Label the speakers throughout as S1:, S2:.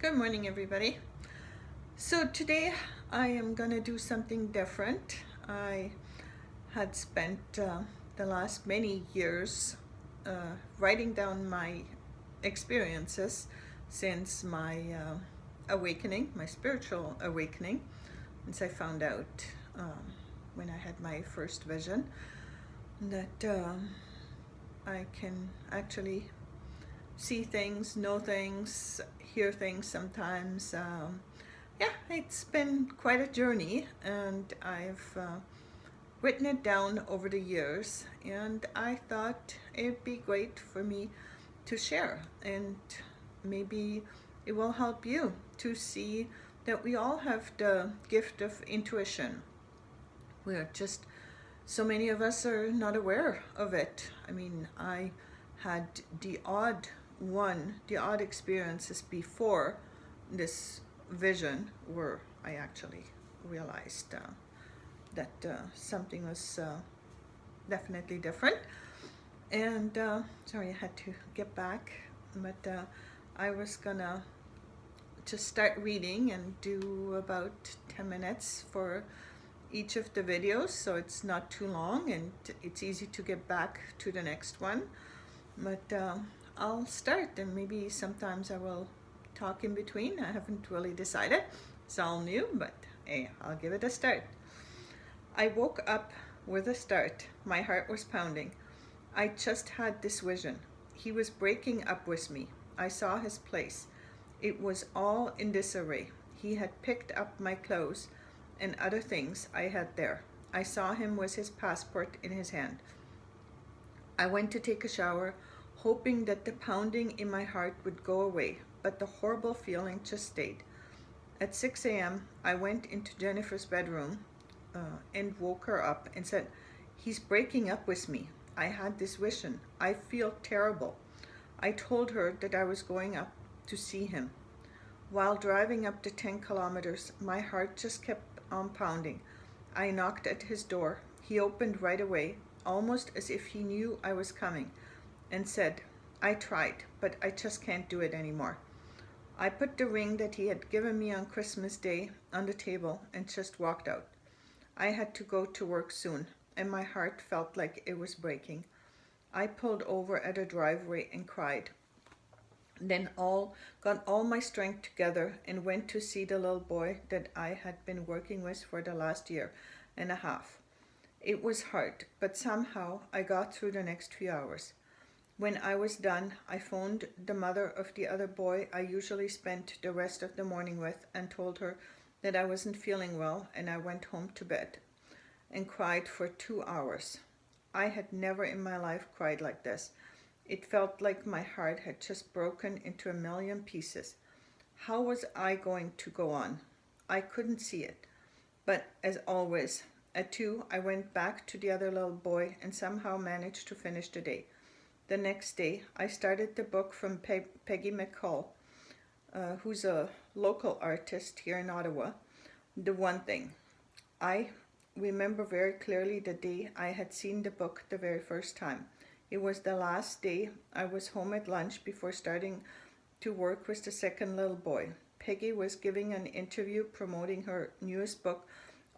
S1: Good morning, everybody. So today I am going to do something different. I had spent the last many years writing down my experiences since my awakening, my spiritual awakening, since I found out when I had my first vision that I can actually see things, know things, hear things sometimes. Yeah, it's been quite a journey, and I've written it down over the years, and I thought it'd be great for me to share, and maybe it will help you to see that we all have the gift of intuition. We're just, so many of us are not aware of it. I mean, I had the odd experiences before this vision where I actually realized that something was definitely different. And sorry, I had to get back, but I was gonna just start reading and do about 10 minutes for each of the videos, so it's not too long and it's easy to get back to the next one. But I'll start, and maybe sometimes I will talk in between. I haven't really decided. It's all new, but hey, I'll give it a start. I woke up with a start. My heart was pounding. I just had this vision. He was breaking up with me. I saw his place. It was all in disarray. He had picked up my clothes and other things I had there. I saw him with his passport in his hand. I went to take a shower, hoping that the pounding in my heart would go away, but the horrible feeling just stayed. At 6 a.m., I went into Jennifer's bedroom and woke her up and said, "He's breaking up with me. I had this vision. I feel terrible." I told her that I was going up to see him. While driving up the 10 kilometers, my heart just kept on pounding. I knocked at his door. He opened right away, almost as if he knew I was coming, and said, "I tried, but I just can't do it anymore." I put the ring that he had given me on Christmas Day on the table and just walked out. I had to go to work soon, and my heart felt like it was breaking. I pulled over at a driveway and cried. Then got all my strength together and went to see the little boy that I had been working with for the last year and a half. It was hard, but somehow I got through the next few hours. When I was done, I phoned the mother of the other boy I usually spent the rest of the morning with and told her that I wasn't feeling well, and I went home to bed and cried for 2 hours. I had never in my life cried like this. It felt like my heart had just broken into a million pieces. How was I going to go on? I couldn't see it. But as always, at 2, I went back to the other little boy and somehow managed to finish the day. The next day, I started the book from Peggy McCall, who's a local artist here in Ottawa. The One Thing. I remember very clearly the day I had seen the book the very first time. It was the last day I was home at lunch before starting to work with the second little boy. Peggy was giving an interview promoting her newest book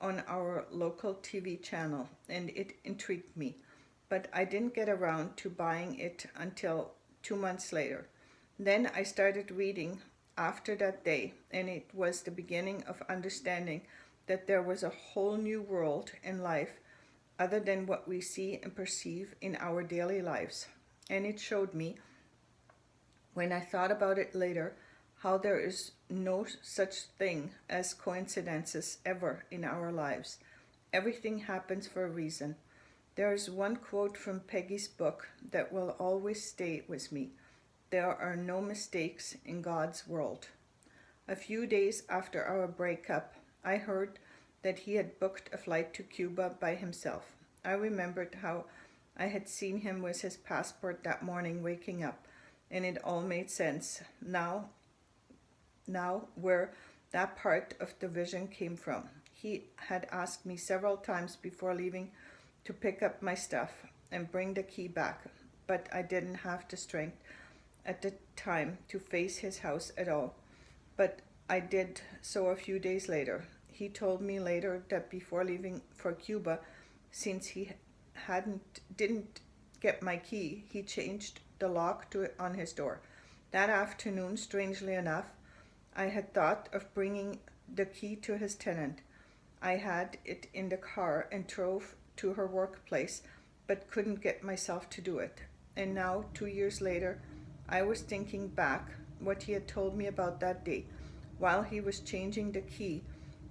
S1: on our local TV channel, and it intrigued me. But I didn't get around to buying it until 2 months later. Then I started reading after that day, and it was the beginning of understanding that there was a whole new world in life other than what we see and perceive in our daily lives. And it showed me, when I thought about it later, how there is no such thing as coincidences ever in our lives. Everything happens for a reason. There is one quote from Peggy's book that will always stay with me. There are no mistakes in God's world. A few days after our breakup, I heard that he had booked a flight to Cuba by himself. I remembered how I had seen him with his passport that morning waking up, and it all made sense now where that part of the vision came from. He had asked me several times before leaving to pick up my stuff and bring the key back, but I didn't have the strength at the time to face his house at all. but I did so a few days later. He told me later that before leaving for Cuba, since he didn't get my key, he changed the lock on his door. That afternoon, strangely enough, I had thought of bringing the key to his tenant. I had it in the car and drove to her workplace, but couldn't get myself to do it. And now, 2 years later, I was thinking back what he had told me about that day. While he was changing the key,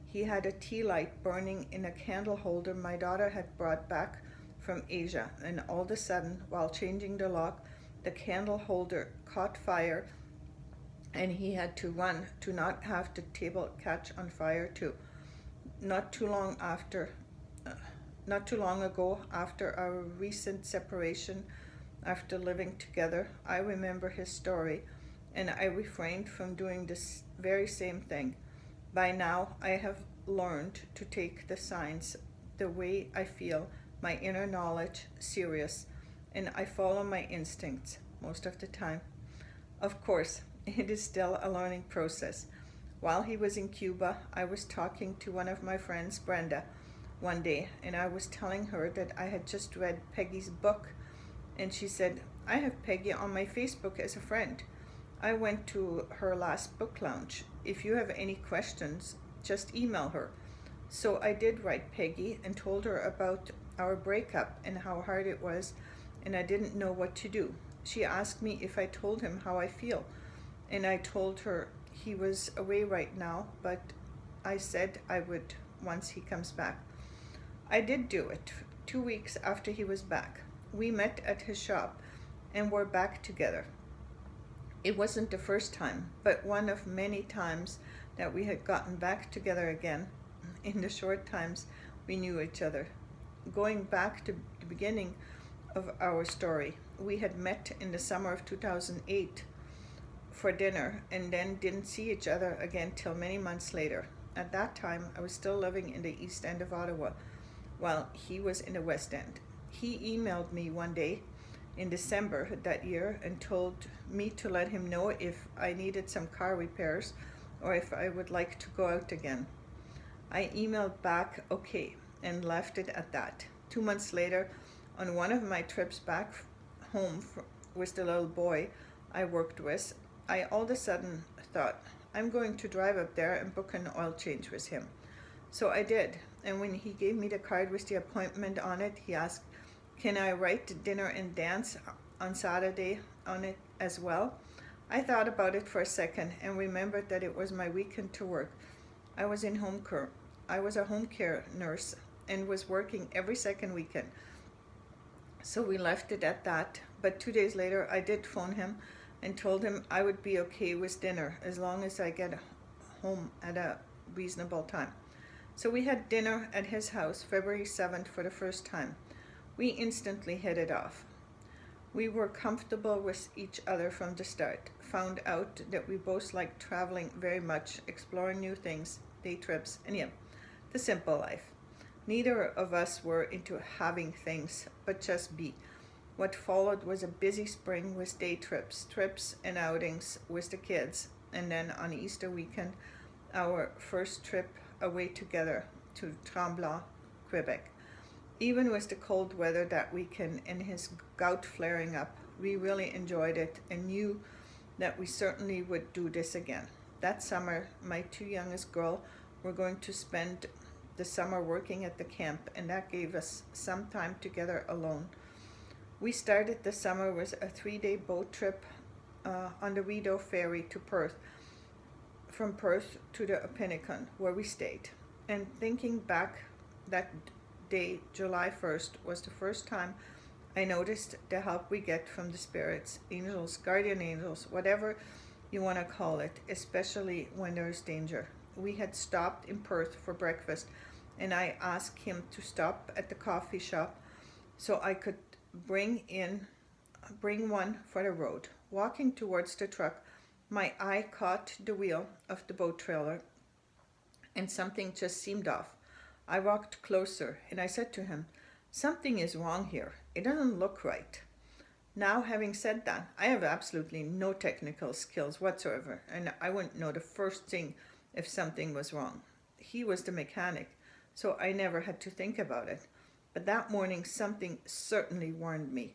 S1: he had a tea light burning in a candle holder my daughter had brought back from Asia, and all of a sudden, while changing the lock, the candle holder caught fire and he had to run to not have the table catch on fire too. Not too long after, not too long ago, after our recent separation, after living together, I remember his story, and I refrained from doing this very same thing. By now, I have learned to take the signs, the way I feel, my inner knowledge, serious, and I follow my instincts most of the time. Of course, it is still a learning process. While he was in Cuba, I was talking to one of my friends, Brenda, one day, and I was telling her that I had just read Peggy's book, and she said, "I have Peggy on my Facebook as a friend. I went to her last book launch. If you have any questions, just email her." So I did write Peggy and told her about our breakup and how hard it was, and I didn't know what to do. She asked me if I told him how I feel, and I told her he was away right now, but I said I would once he comes back. I did do it. 2 weeks after he was back, we met at his shop and were back together. It wasn't the first time, but one of many times that we had gotten back together again in the short times we knew each other. Going back to the beginning of our story, we had met in the summer of 2008 for dinner and then didn't see each other again till many months later. At that time, I was still living in the East End of Ottawa while he was in the West End. He emailed me one day in December that year and told me to let him know if I needed some car repairs or if I would like to go out again. I emailed back okay and left it at that. 2 months later, on one of my trips back home with the little boy I worked with, I all of a sudden thought, I'm going to drive up there and book an oil change with him. So I did, and when he gave me the card with the appointment on it, he asked, can I write dinner and dance on Saturday on it as well? I thought about it for a second and remembered that it was my weekend to work. I was in home care. I was a home care nurse and was working every second weekend. So we left it at that, but 2 days later I did phone him and told him I would be okay with dinner as long as I get home at a reasonable time. So we had dinner at his house February 7th for the first time. We instantly hit it off. We were comfortable with each other from the start, found out that we both liked traveling very much, exploring new things, day trips, and yeah, the simple life. Neither of us were into having things, but just be. What followed was a busy spring with day trips and outings with the kids, and then on Easter weekend, our first trip away together to Tremblant, Quebec. Even with the cold weather that weekend and his gout flaring up, we really enjoyed it and knew that we certainly would do this again. That summer, my two youngest girls were going to spend the summer working at the camp, and that gave us some time together alone. We started the summer with a 3-day boat trip on the Rideau Ferry to Perth, from Perth to the Oppinicon, where we stayed. And thinking back, that day, July 1st, was the first time I noticed the help we get from the spirits, angels, guardian angels, whatever you want to call it, especially when there is danger. We had stopped in Perth for breakfast, and I asked him to stop at the coffee shop so I could bring one for the road. Walking towards the truck, my eye caught the wheel of the boat trailer, and something just seemed off. I walked closer, and I said to him, "Something is wrong here. It doesn't look right." Now, having said that, I have absolutely no technical skills whatsoever, and I wouldn't know the first thing if something was wrong. He was the mechanic, so I never had to think about it. But that morning, something certainly warned me.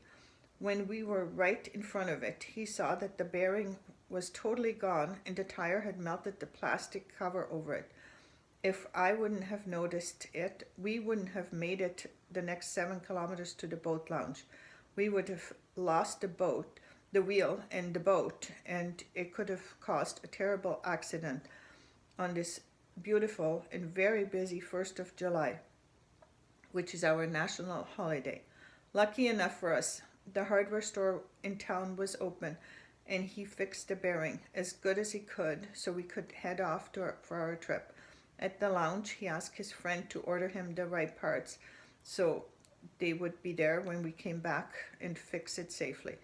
S1: When we were right in front of it, he saw that the bearing was totally gone and the tire had melted the plastic cover over it. If I wouldn't have noticed it, we wouldn't have made it the next 7 kilometers to the boat launch. We would have lost the wheel and the boat, and it could have caused a terrible accident on this beautiful and very busy 1st of July, which is our national holiday. Lucky enough for us, the hardware store in town was open and he fixed the bearing as good as he could so we could head off for our trip. At the lounge, he asked his friend to order him the right parts so they would be there when we came back and fix it safely.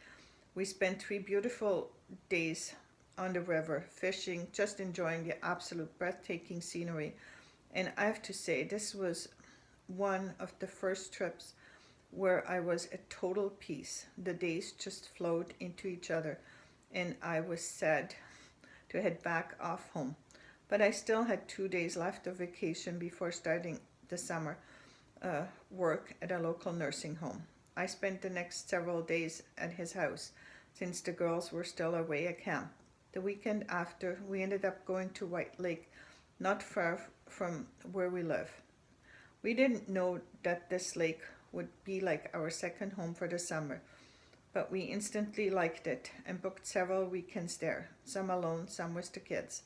S1: We spent 3 beautiful days on the river, fishing, just enjoying the absolute breathtaking scenery. And I have to say, this was one of the first trips where I was at total peace. The days just flowed into each other, and I was sad to head back off home. But I still had 2 days left of vacation before starting the summer work at a local nursing home. I spent the next several days at his house since the girls were still away at camp. The weekend after, we ended up going to White Lake, not far from where we live. We didn't know that this lake would be like our second home for the summer, but we instantly liked it and booked several weekends there, some alone, some with the kids.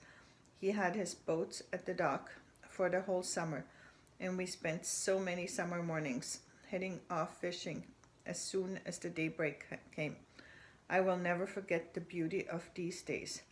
S1: He had his boats at the dock for the whole summer, and we spent so many summer mornings heading off fishing as soon as the daybreak came. I will never forget the beauty of these days.